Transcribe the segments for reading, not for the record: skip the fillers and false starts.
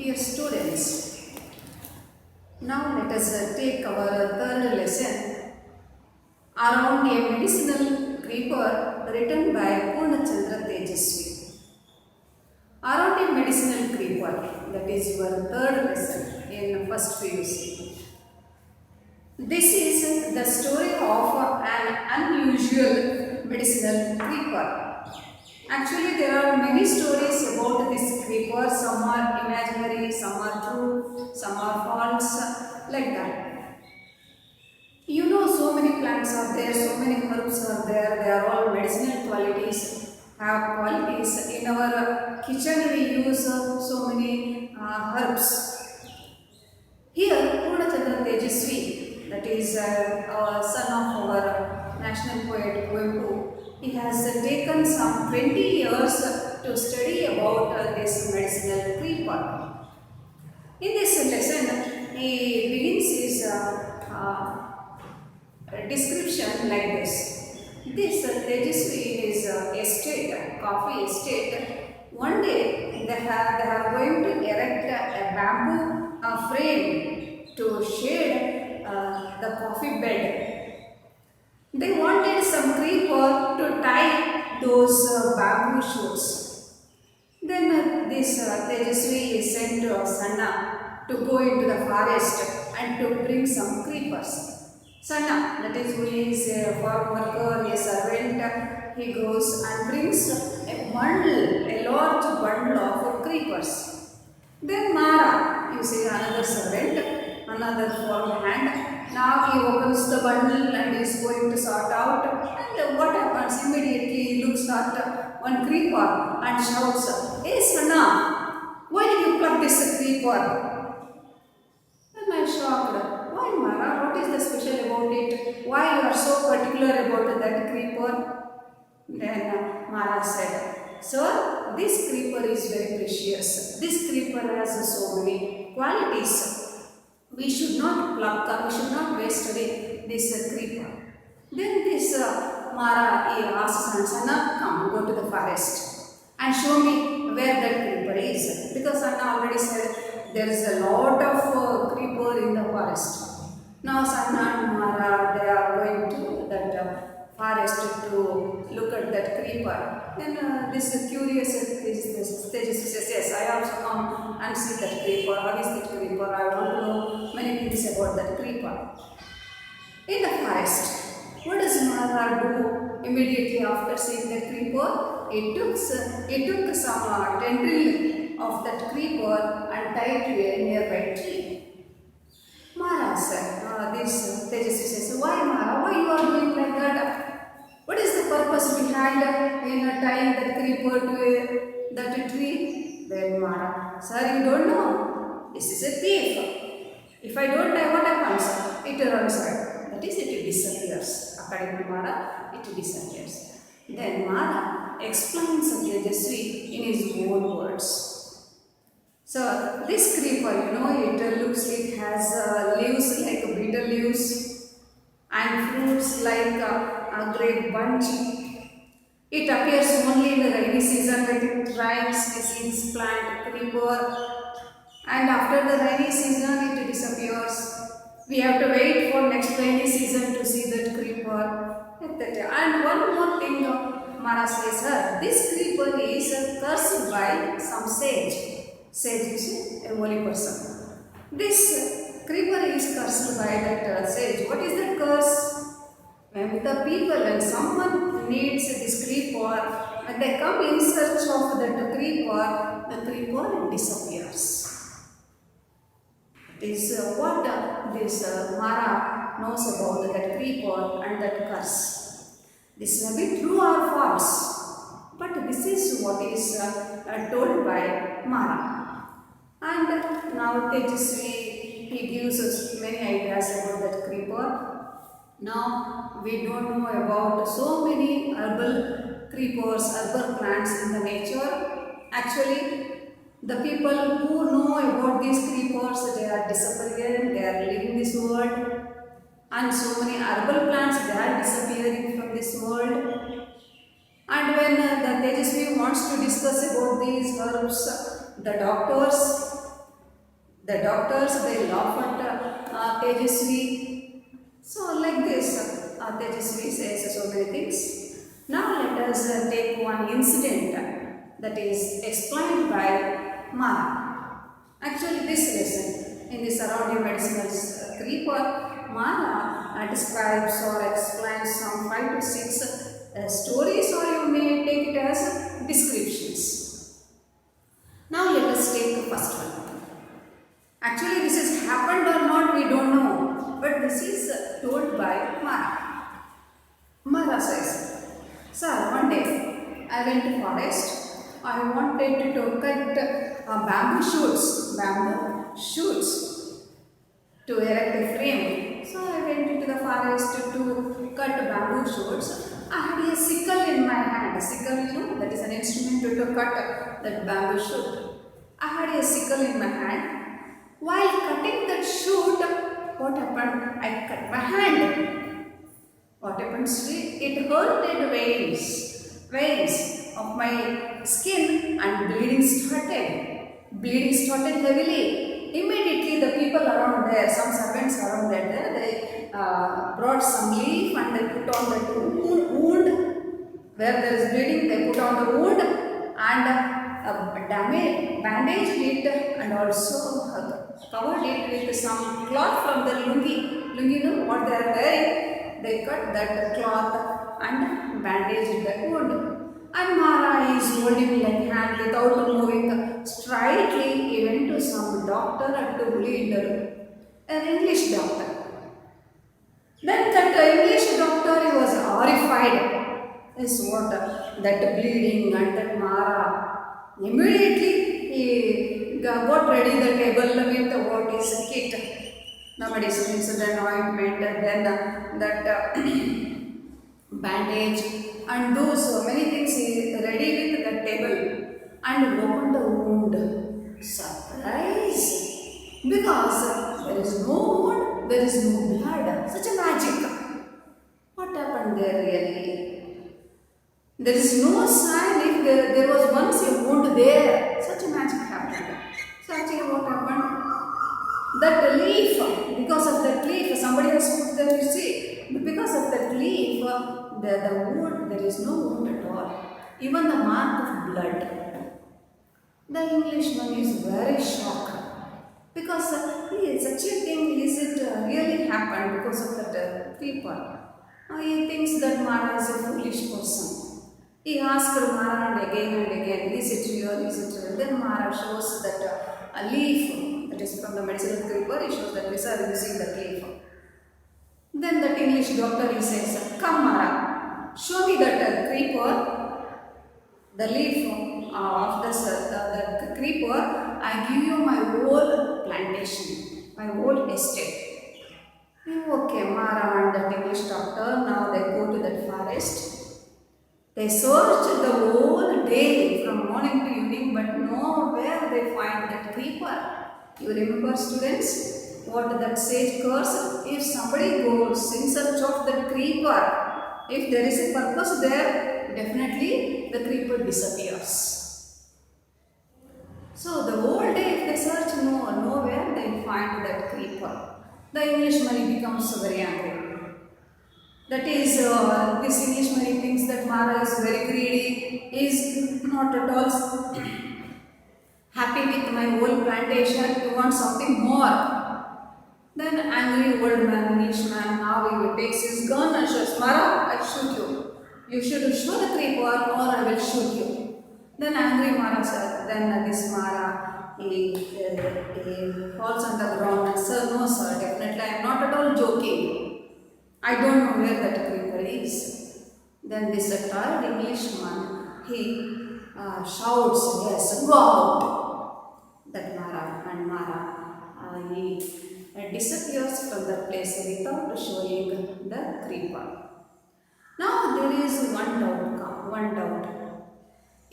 Dear students, now let us take our third lesson around a medicinal creeper written by Purnachandra Tejasvi. Around a medicinal creeper, that is your third lesson in first PUC. This is the story of an unusual medicinal creeper. Actually, there are many stories about this creeper. Some are imaginary, some are true, some are false, like that. You know, so many plants are there, so many herbs are there. They are all medicinal qualities, have qualities. In our kitchen, we use so many herbs. Here, Purnachandra Tejasvi, that is a son of our national poet Kuvempu, he has taken some 20 years to study about this medicinal creeper. In this lesson, he begins his description like this. This Tejasvi is estate, coffee estate. One day they are going to erect a bamboo frame to shade the coffee bed. They wanted some creeper to tie those bamboo shoots. Then this Tejasvi sent Sanna to go into the forest and to bring some creepers. Sanna, that is who is a farm worker, a servant, he goes and brings a bundle, a large bundle of creepers. Then Mara, you see another servant, another farm hand. Now he opens the bundle and is going to sort out. And what happens? Immediately he looks at one creeper and shouts, "Hey Sanna, why did you pluck this creeper?" And I shocked. "Why Mara? What is the special about it? Why you are so particular about that creeper?" Then Mara said, "Sir, this creeper is very precious. This creeper has so many qualities. We should not pluck, we should not waste away this creeper." Then this Mara asks Sanna, "Come, go to the forest and show me where that creeper is." Because Sanna already said there is a lot of creeper in the forest. Now Sanna and Mara, they are going to that forest to look at that creeper. Then this curious Tejasvi says, "Yes, I also come and see that creeper. How is that creeper? I want to know many things about that creeper." In the forest, what does Mara do immediately after seeing the creeper? He took some tendril of that creeper and tied to a nearby tree. Mara said, this Tejasvi says, "Why Mara? Why you are doing like that? What is the purpose behind in tying that creeper to that tree?" Then Mara, "Sir, you don't know. This is a thief. If I don't tie, what happens? It runs away. That is, it disappears. According to Mara, it disappears." Then Mara explains Tejasvi in his own words. So this creeper, it has leaves like betel leaves and fruits like a grape bunch. It appears only in the rainy season when it rains, the seeds plant creeper, and after the rainy season it disappears. We have to wait for next rainy season to see that creeper. And one more thing Mara says, this creeper is cursed by some sage. Sage is a holy person. This creeper is cursed by that sage. What is that curse? When the people, when someone needs this creeper, when they come in search of that creeper, the creeper disappears. This is what this Mara knows about that creeper and that curse. This may be true or false, but this is what is told by Mara. And now Tejasvi, he gives us many ideas about that creeper. Now we don't know about so many herbal creepers, herbal plants in the nature. Actually, the people who know about these creepers, they are disappearing, they are leaving this world. And so many herbal plants, they are disappearing from this world. And when the Tejasvi wants to discuss about these herbs, the doctors The doctors, they laugh at Tejasvi. So like this, Tejasvi says so many things. Now let us take one incident that is explained by Mara. Actually this lesson in the surrounding medicinal creeper, Mara describes or explains some 5 to 6 stories, or you may take it as descriptions. Now let us take the first one. Actually this has happened or not, we don't know, but this is told by Mara. Mara says, "Sir, one day I went to forest. I wanted to cut bamboo shoots to erect a frame. So I went into the forest to cut bamboo shoots. I had a sickle in my hand. A sickle, you know, that is an instrument to cut that bamboo shoot. I had a sickle in my hand. While cutting that shoot, what happened? I cut my hand. What happens? It hurted veins of my skin, and bleeding started heavily. Immediately the people around there, some servants around there, they brought some leaf and they put on the wound. Where there is bleeding, they put on the wound and bandaged it, and also covered it with some cloth from the lungi. Lungi, you know what they are wearing? They cut that cloth and bandaged the wound. And Mara is holding like hand without moving. Straightly he went to some doctor at the Ulindar, an English doctor. Then that English doctor, he was horrified. Is what that bleeding and that Mara. Immediately he got ready the table with what is kit. The medicines, then ointment, and then that bandage, and those many things he ready with the table, and opened the wound. Surprise! Because there is no wound, there is no blood. Such a magic. What happened there really? There is no sign if there was once a wound there. Such a magic happened. So actually what happened? That leaf, because of that leaf, somebody has put there, you see, because of that leaf, the wound, there is no wound at all. Even the mark of blood. The Englishman is very shocked. Because such a thing, is it really happened because of that creeper? He thinks that Mara is a foolish person. He asked Mara and again, is it real, is it real? Then Mara shows that a leaf, that is from the medicinal creeper, he shows that these are using the leaf. Then that English doctor, he says, "Come Mara, show me that creeper, the leaf of the creeper, I give you my whole plantation, my whole estate." Okay, Mara and that English doctor, now they go to that forest. They search the whole day from morning to evening, but nowhere they find that creeper. You remember, students, what that sage curse? If somebody goes in search of that creeper, if there is a purpose there, definitely the creeper disappears. So the whole day if they search, nowhere they find that creeper. The Englishman becomes very angry. That is, this Englishman thinks that Mara is very greedy, is not at all happy with my whole plantation, you want something more. Then angry old man, Englishman, now he takes his gun and says, "Mara, I shoot you. You should show the creeper or I will shoot you." Then angry Mara said, then this Mara, he falls on the ground and says, "No sir, definitely I am not at all joking. I don't know where that creeper is." Then this tired Englishman, he shouts, "Yes, go out." That Mara, he disappears from the place without showing the creeper. Now there is one doubt.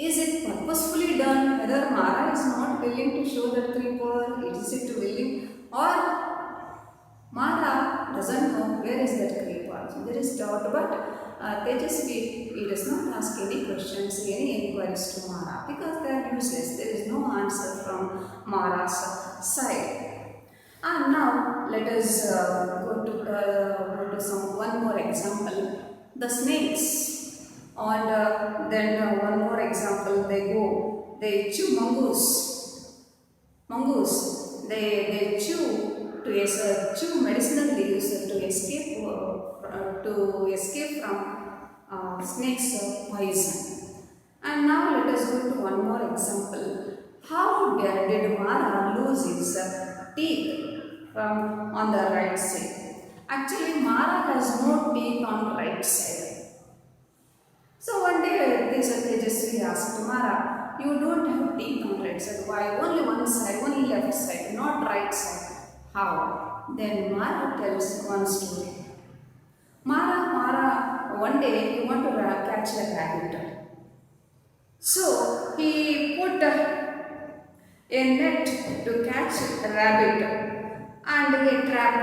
Is it purposefully done? Whether Mara is not willing to show the creeper, is it willing, or Mara doesn't know where is that creeper? So there is doubt, but Tejasvi, he does not ask any questions, any inquiries to Mara, because they are useless. There is no answer from Mara's side. And now let us go to some one more example. The snakes. And then one more example. They chew mongoose. They chew medicinal leaves to escape from snakes poison. And now let us go to one more example. How did Mara lose his teeth from on the right side? Actually, Mara has no teeth on the right side. So one day Tejasvi asked Mara, you don't have teeth on the right side. Why? Only one side, only left side, not right side. How? Then Mara tells one story. Mara, one day he wanted to catch a rabbit. So he put a net to catch a rabbit and a trap.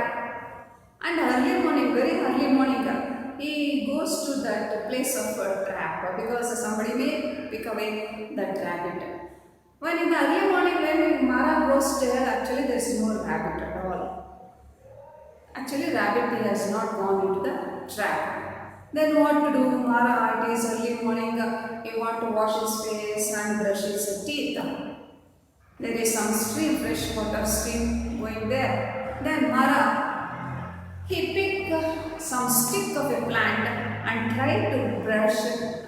And early morning, very early morning, he goes to that place of trap because somebody may pick away that rabbit. When in the early morning, when Mara goes there, actually there is no rabbit at all. Actually, rabbit has not gone into the trap. Then what to do? Mara, it is early morning, he want to wash his face and brush his teeth. There is some stream, fresh water stream going there. Then Mara, he picked some stick of a plant and tried to brush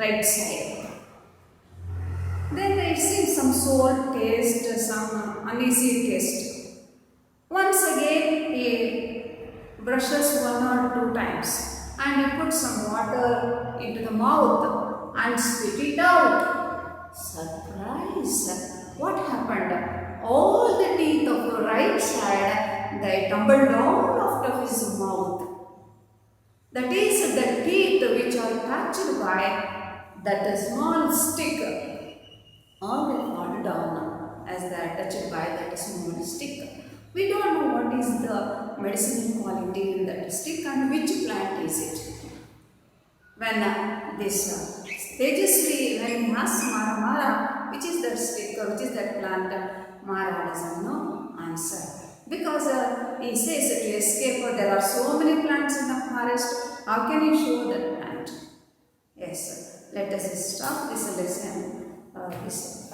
right side. Then it seems some salt taste, some uneasy taste. Once again, he brushes 1 or 2 times and he puts some water into the mouth and spit it out. Surprise! What happened? All the teeth of the right side, they tumbled down out of his mouth. That is the teeth which are touched by that small stick. All will fall down as they are touched by that small stick. We don't know what is the medicinal quality in that stick and which plant is it. When this Tejasvi, when he asks Mara, which is that stick or which is that plant, Mara doesn't know answer. Because he says to escape, there are so many plants in the forest, how can you show that plant? Yes, let us stop this lesson. This